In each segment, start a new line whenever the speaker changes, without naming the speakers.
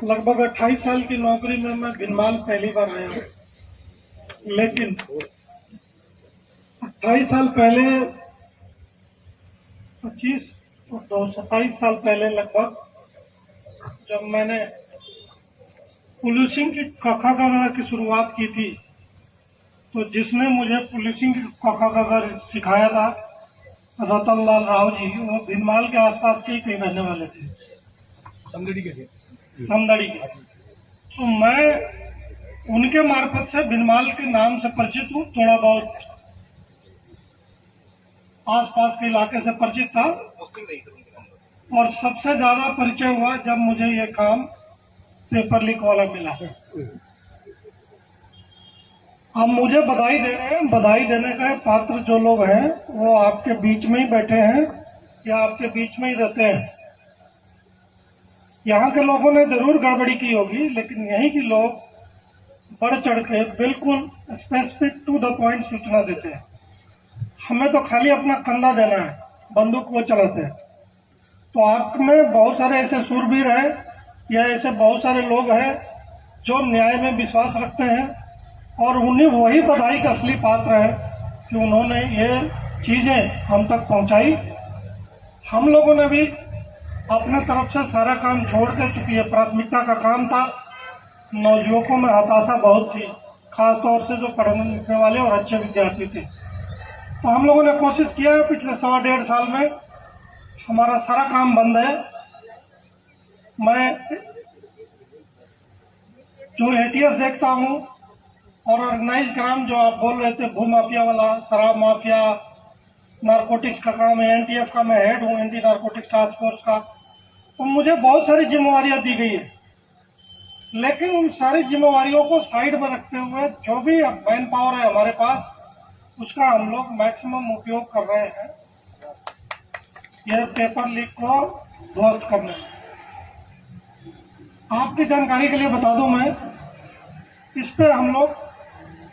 लगभग 28 साल की नौकरी में मैं भिनमाल पहली बार आया हूँ, लेकिन 28 साल पहले 25 और 27 साल पहले लगभग जब मैंने पुलिसिंग की कखा गगा की शुरुआत की थी, तो जिसने मुझे पुलिसिंग की कखा गगा सिखाया था रतन लाल राव जी, वो भिनमाल के आसपास के ही कहीं रहने वाले थे,
समदड़ी के थे।
समदड़ी के। तो मैं उनके मार्फत से भिनमाल के नाम से परिचित हूँ, थोड़ा बहुत आसपास के इलाके से परिचित था। और सबसे ज्यादा परिचय हुआ जब मुझे ये काम पेपर लीक वाला मिला। अब मुझे बधाई दे रहे हैं, बधाई देने का पात्र जो लोग हैं वो आपके बीच में ही बैठे हैं या आपके बीच में ही रहते हैं। यहाँ के लोगों ने जरूर गड़बड़ी की होगी, लेकिन यहीं के लोग बढ़ चढ़ के बिल्कुल स्पेसिफिक टू द पॉइंट सूचना देते हैं। हमें तो खाली अपना कंधा देना है, बंदूक वो चलाते हैं। तो आप में बहुत सारे ऐसे सूरवीर हैं या ऐसे बहुत सारे लोग हैं जो न्याय में विश्वास रखते हैं, और उन्हीं वही बधाई का असली पात्र है कि उन्होंने ये चीजें हम तक पहुंचाई। हम लोगों ने भी अपने तरफ से सारा काम छोड़ के, चूंकि ये प्राथमिकता का काम था, नौजुवकों में हताशा बहुत थी, खासतौर से जो पढ़ने लिखने वाले और अच्छे विद्यार्थी थे। तो हम लोगों ने कोशिश किया है, पिछले 1.5 साल में हमारा सारा काम बंद है। मैं जो एटीएस देखता हूँ और ऑर्गेनाइज क्राइम जो आप बोल रहे थे, भू माफिया वाला, शराब माफिया, नारकोटिक्स का काम है, एनटीएफ का मैं हेड हूँ, एंटी नारकोटिक्स टास्क फोर्स का। तो मुझे बहुत सारी जिम्मेवारियां दी गई है, लेकिन उन सारी जिम्मेवारियों को साइड में रखते हुए जो भी मैन पावर है हमारे पास, उसका हम लोग मैक्सिमम उपयोग कर रहे हैं यह पेपर लीक को ध्वस्त करने में। आपकी जानकारी के लिए बता दूं, मैं इस पे हम लोग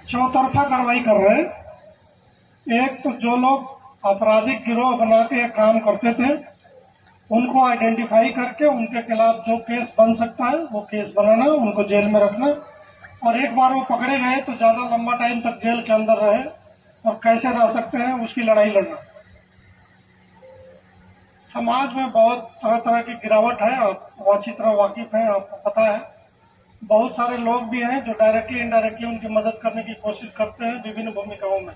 चौतरफा कार्रवाई कर रहे हैं। एक तो जो लोग आपराधिक गिरोह बना के काम करते थे, उनको आइडेंटिफाई करके उनके खिलाफ जो केस बन सकता है वो केस बनाना, उनको जेल में रखना, और एक बार वो पकड़े गए तो ज्यादा लंबा टाइम तक जेल के अंदर रहे और कैसे रह सकते हैं उसकी लड़ाई लड़ना। समाज में बहुत तरह तरह की गिरावट है, आप अच्छी तरह वाकिफ हैं, आपको पता है। बहुत सारे लोग भी हैं जो डायरेक्टली इनडायरेक्टली उनकी मदद करने की कोशिश करते हैं विभिन्न भूमिकाओं में,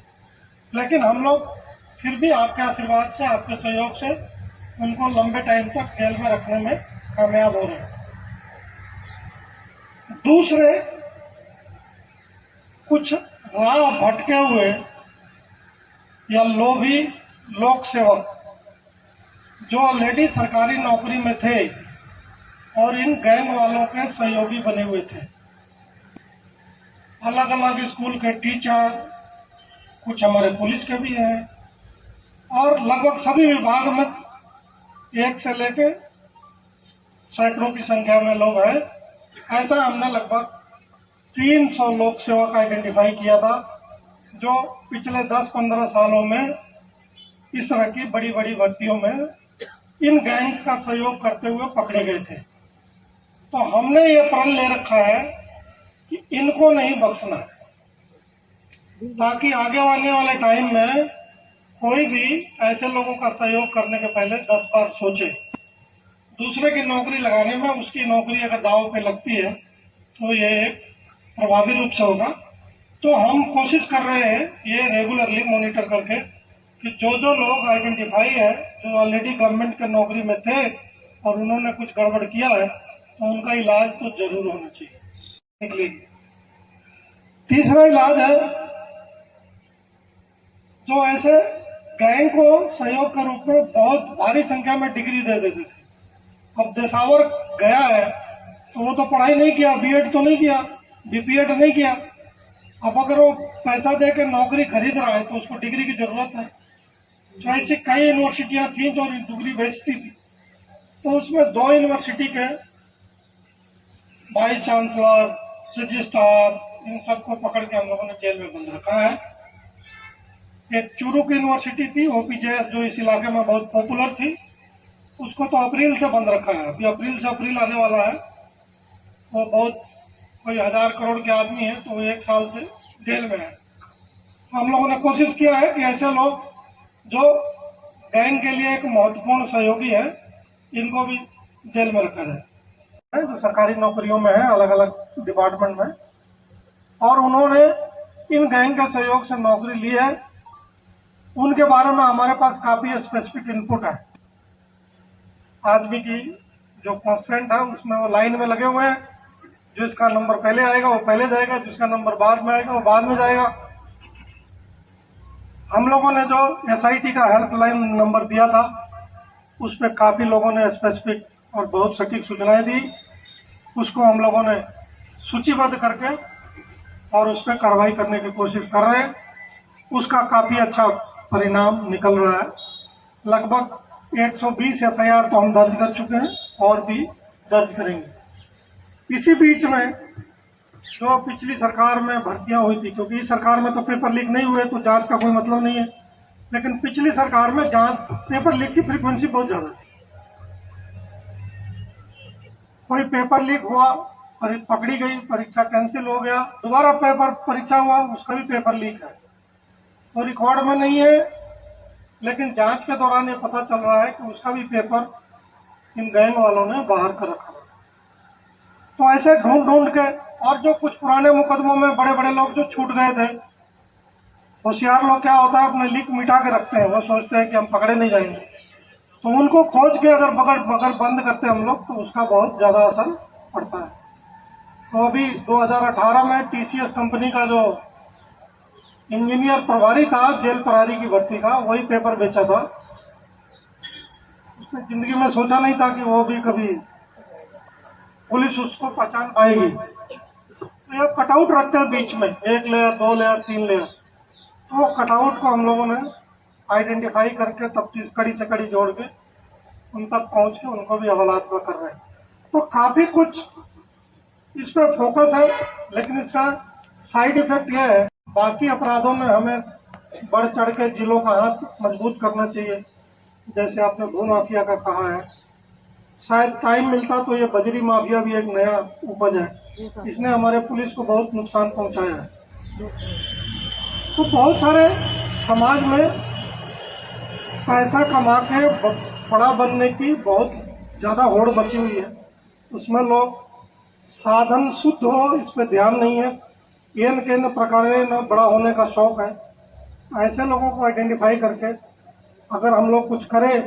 लेकिन हम लोग फिर भी आपके आशीर्वाद से, आपके सहयोग से उनको लंबे टाइम तक जेल में रखने में कामयाब हो रहे हैं। दूसरे कुछ राह भटके हुए या लोभी लोक सेवक जो ऑलरेडी सरकारी नौकरी में थे और इन गैंग वालों के सहयोगी बने हुए थे, अलग अलग स्कूल के टीचर, कुछ हमारे पुलिस के भी हैं, और लगभग सभी विभाग में एक से लेके सैकड़ों की संख्या में लोग हैं। ऐसा हमने लगभग 300 लोक सेवक आइडेंटिफाई किया था जो पिछले 10-15 सालों में इस तरह की बड़ी बड़ी भर्तियों में इन गैंग्स का सहयोग करते हुए पकड़े गए थे। तो हमने ये प्रण ले रखा है कि इनको नहीं बख्शना, ताकि आगे आने वाले टाइम में कोई भी ऐसे लोगों का सहयोग करने के पहले 10 बार सोचे। दूसरे की नौकरी लगाने में उसकी नौकरी अगर दांव पे लगती है तो ये एक प्रभावी रूप से होगा। तो हम कोशिश कर रहे हैं ये रेगुलरली मॉनिटर करके कि जो लोग आइडेंटिफाई है, जो ऑलरेडी गवर्नमेंट के नौकरी में थे और उन्होंने कुछ गड़बड़ किया है, तो उनका इलाज तो जरूर होना चाहिए। तीसरा इलाज है जो ऐसे गैंग को सहयोग के रूप में बहुत भारी संख्या में डिग्री दे देते थे। अब देशावर गया है तो वो तो पढ़ाई नहीं किया, बीएड तो नहीं किया, बीपीएड नहीं किया। अब अगर वो पैसा दे के नौकरी खरीद रहा है तो उसको डिग्री की जरूरत है। तो ऐसी कई यूनिवर्सिटियां थी जो डिग्री बेचती थी, तो उसमें 2 यूनिवर्सिटी के वाइस चांसलर, रजिस्ट्रार, इन सबको पकड़ के हम लोगों ने जेल में बंद रखा है। एक चूरू की यूनिवर्सिटी थी ओपीजेएस, जो इस इलाके में बहुत पॉपुलर थी, उसको तो अप्रैल से बंद रखा है। अभी अप्रैल से अप्रैल आने वाला है वो बहुत कोई 1000 करोड़ के आदमी है, तो वो 1 साल से जेल में है। हम लोगों ने कोशिश किया है कि ऐसे लोग जो गैंग के लिए एक महत्वपूर्ण सहयोगी है, इनको भी जेल में रखा जाए, जो सरकारी नौकरियों में है, अलग अलग डिपार्टमेंट में, और उन्होंने इन गैंग के सहयोग से नौकरी ली है। उनके बारे में हमारे पास काफी स्पेसिफिक इनपुट है। आदमी की जो कॉन्स्टेंट है उसमें वो लाइन में लगे हुए हैं, जिसका नंबर पहले आएगा वो पहले जाएगा, जिसका नंबर बाद में आएगा वो बाद में जाएगा। हम लोगों ने जो SIT का हेल्पलाइन नंबर दिया था, उस पर काफी लोगों ने स्पेसिफिक और बहुत सटीक सूचनाएं दी। उसको हम लोगों ने सूचीबद्ध करके और उस पर कार्रवाई करने की कोशिश कर रहे हैं। उसका काफी अच्छा परिणाम निकल रहा है। लगभग 120 FIR तो हम दर्ज कर चुके हैं और भी दर्ज करेंगे। इसी बीच में जो पिछली सरकार में भर्तियां हुई थी, क्योंकि इस सरकार में तो पेपर लीक नहीं हुए तो जांच का कोई मतलब नहीं है, लेकिन पिछली सरकार में जांच पेपर लीक की फ्रीक्वेंसी बहुत ज्यादा थी। कोई पेपर लीक हुआ, पकड़ी गई, परीक्षा कैंसिल हो गया, दोबारा पेपर परीक्षा हुआ, उसका भी पेपर लीक है, तो रिकॉर्ड में नहीं है, लेकिन जांच के दौरान ये पता चल रहा है कि उसका भी पेपर इन गैंग वालों ने बाहर कर रखा। तो ऐसे ढूंढ ढूंढ के, और जो कुछ पुराने मुकदमों में बड़े बड़े लोग जो छूट गए थे, होशियार लोग क्या होता है, अपने लिंक मिटा के रखते हैं, वो सोचते हैं कि हम पकड़े नहीं जाएंगे, तो उनको खोज के अगर बगल बंद करते हम लोग तो उसका बहुत ज्यादा असर पड़ता है। तो अभी 2018 में TCS कंपनी का जो इंजीनियर प्रभारी था जेल प्रभारी की भर्ती का, वही पेपर बेचा था। उसने जिंदगी में सोचा नहीं था कि वो भी कभी पुलिस उसको पहचान पाएगी। तो ये कटआउट रखते हैं बीच में, 1 लेयर 2 लेयर 3 लेयर, तो वो कटआउट को हम लोगों ने आइडेंटिफाई करके तफ्तीश कड़ी से कड़ी जोड़ के उन तक पहुंच के उनको भी हवालात में कर रहे हैं। तो काफी कुछ इस पर फोकस है, लेकिन इसका साइड इफेक्ट यह है, बाकी अपराधों में हमें बढ़ चढ़ के जिलों का हाथ मजबूत करना चाहिए। जैसे आपने भू माफिया का कहा है, शायद टाइम मिलता तो ये बजरी माफिया भी एक नया उपज है, इसने हमारे पुलिस को बहुत नुकसान पहुंचाया है। तो बहुत सारे समाज में पैसा कमा के बड़ा बनने की बहुत ज्यादा होड़ मची हुई है, उसमें लोग साधन शुद्ध हो इस पे ध्यान नहीं है, केन प्रकार न बड़ा होने का शौक है। ऐसे लोगों को आइडेंटिफाई करके अगर हम लोग कुछ करें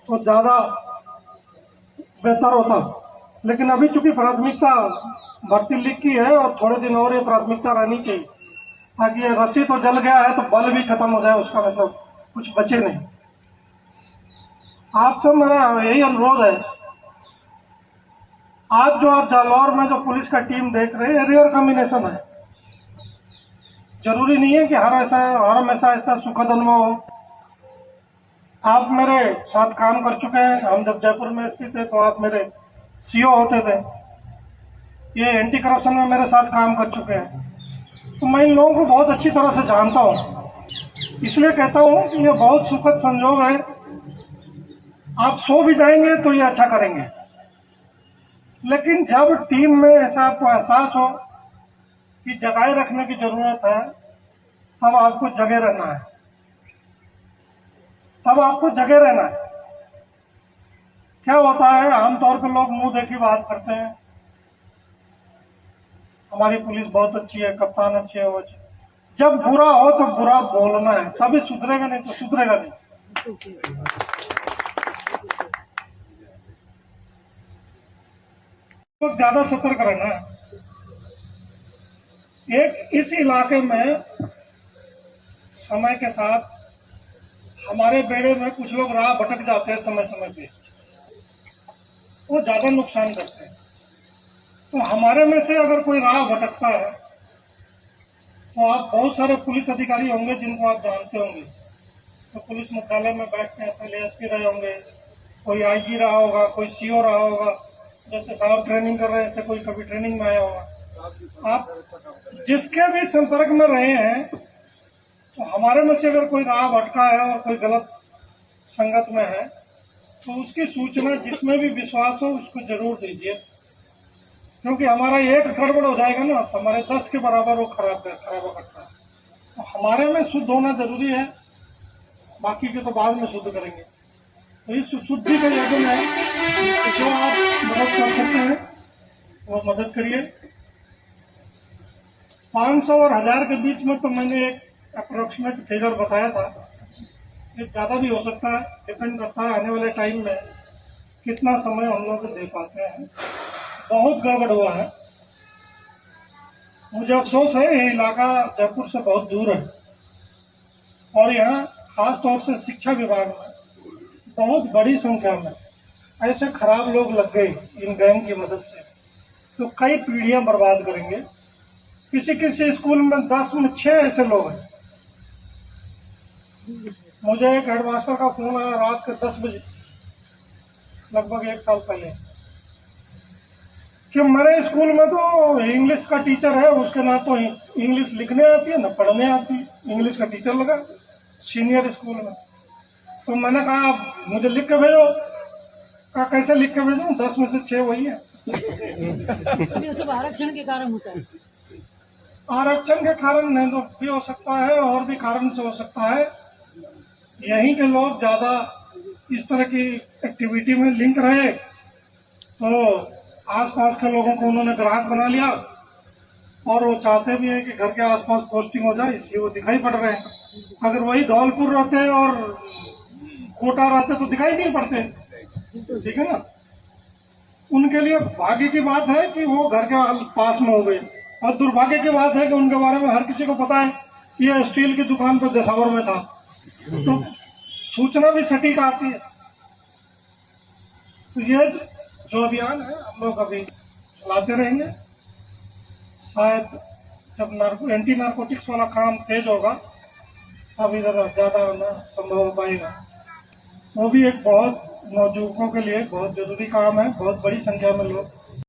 तो ज्यादा बेहतर होता। लेकिन अभी चूंकि प्राथमिकता भर्ती लीक की है और थोड़े दिन और ये प्राथमिकता रहनी चाहिए, ताकि ये रस्सी तो जल गया है तो बल भी खत्म हो जाए, उसका मतलब कुछ बचे नहीं। आपसे मेरा यही अनुरोध है, आज जो आप जालौर में जो पुलिस का टीम देख रहे हैं, रेयर कॉम्बिनेशन है। जरूरी नहीं है कि हर हमेशा ऐसा सुखद अनुभव हो। आप मेरे साथ काम कर चुके हैं, हम जब जयपुर में स्थित थे तो आप मेरे CO होते थे, ये एंटी करप्शन में मेरे साथ काम कर चुके हैं, तो मैं इन लोगों को बहुत अच्छी तरह से जानता हूँ। इसलिए कहता हूँ कि ये बहुत सुखद संजोग है, आप सो भी जाएंगे तो ये अच्छा करेंगे। लेकिन जब टीम में ऐसा आपको एहसास हो कि जगाए रखने की जरूरत है, तब आपको जगे रहना है, तब आपको जगे रहना है। क्या होता है, आमतौर पर लोग मुंह देखी बात करते हैं, हमारी पुलिस बहुत अच्छी है, कप्तान अच्छे है, वो अच्छे। जब बुरा हो तो बुरा बोलना है, तभी सुधरेगा, नहीं तो सुधरेगा नहीं। तो ज्यादा सतर्क रहना है। एक इस इलाके में समय के साथ हमारे बेड़े में कुछ लोग राह भटक जाते हैं, समय समय पे वो ज्यादा नुकसान करते हैं। तो हमारे में से अगर कोई राह भटकता है तो आप बहुत सारे पुलिस अधिकारी होंगे जिनको आप जानते होंगे, तो पुलिस मुख्यालय में बैठते हैं, पहले SP रहे होंगे, कोई IG रहा होगा, कोई CO रहा होगा, जैसे साहब ट्रेनिंग कर रहे हैं, ऐसे कोई कभी ट्रेनिंग में आया होगा। आप जिसके भी संपर्क में रहे हैं, तो हमारे में से अगर कोई राह भटका है और कोई गलत संगत में है, तो उसकी सूचना जिसमें भी विश्वास हो उसको जरूर दीजिए। क्योंकि हमारा एक गड़बड़ हो जाएगा ना तो हमारे 10 के बराबर वो खराब करता है। तो हमारे में शुद्ध होना जरूरी है, बाकी के तो बाद में शुद्ध करेंगे। तो इस शुद्धि का यज्ञ है, जो आप मदद कर सकते हैं वो मदद करिए। 500 और 1000 के बीच में तो मैंने एक अप्रोक्सीमेट फिगर बताया था, ये ज़्यादा भी हो सकता है, डिपेंड करता है आने वाले टाइम में कितना समय हम लोग दे पाते हैं। बहुत गड़बड़ हुआ है, मुझे अफसोस है ये इलाका जयपुर से बहुत दूर है और यहाँ खास तौर से शिक्षा विभाग में बहुत बड़ी संख्या में ऐसे खराब लोग लग गए इन गैंग की मदद से, तो कई पीढ़ियां बर्बाद करेंगे। किसी किसी स्कूल में 10 में 6 ऐसे लोग हैं। मुझे एक हेडमास्टर का फोन आया रात के 10 बजे, लगभग 1 साल पहले, कि मेरे स्कूल में तो इंग्लिश का टीचर है, उसके ना तो इंग्लिश लिखने आती है ना पढ़ने आती है, इंग्लिश का टीचर लगा सीनियर स्कूल में। तो मैंने कहा मुझे लिख के भेजो। कहा कैसे लिख के भेजो, 10 में से 6 वही है।
ये सब आरक्षण के कारण होता है।
आरक्षण के कारण नहीं तो भी हो सकता है, और भी कारण से हो सकता है। यहीं के लोग ज्यादा इस तरह की एक्टिविटी में लिंक रहे तो आसपास के लोगों को उन्होंने ग्राहक बना लिया, और वो चाहते भी हैं कि घर के आसपास पोस्टिंग हो जाए, इसलिए वो दिखाई पड़ रहे हैं। अगर वही धौलपुर रहते और कोटा रहते तो दिखाई नहीं पड़ते, ठीक है ना। उनके लिए भाग्य की बात है कि वो घर के पास में हो गए, और दुर्भाग्य की बात है कि उनके बारे में हर किसी को पता है कि ये स्टील की दुकान पर देसावर में था, तो सूचना भी सटीक आती है। तो ये जो अभियान है हम लोग अभी चलाते रहेंगे। शायद जब एंटी नारकोटिक्स वाला काम तेज होगा तब इधर ज्यादा होना संभव हो पाएगा। वो भी एक बहुत नौजुवकों के लिए बहुत जरूरी काम है, बहुत बड़ी संख्या में लोग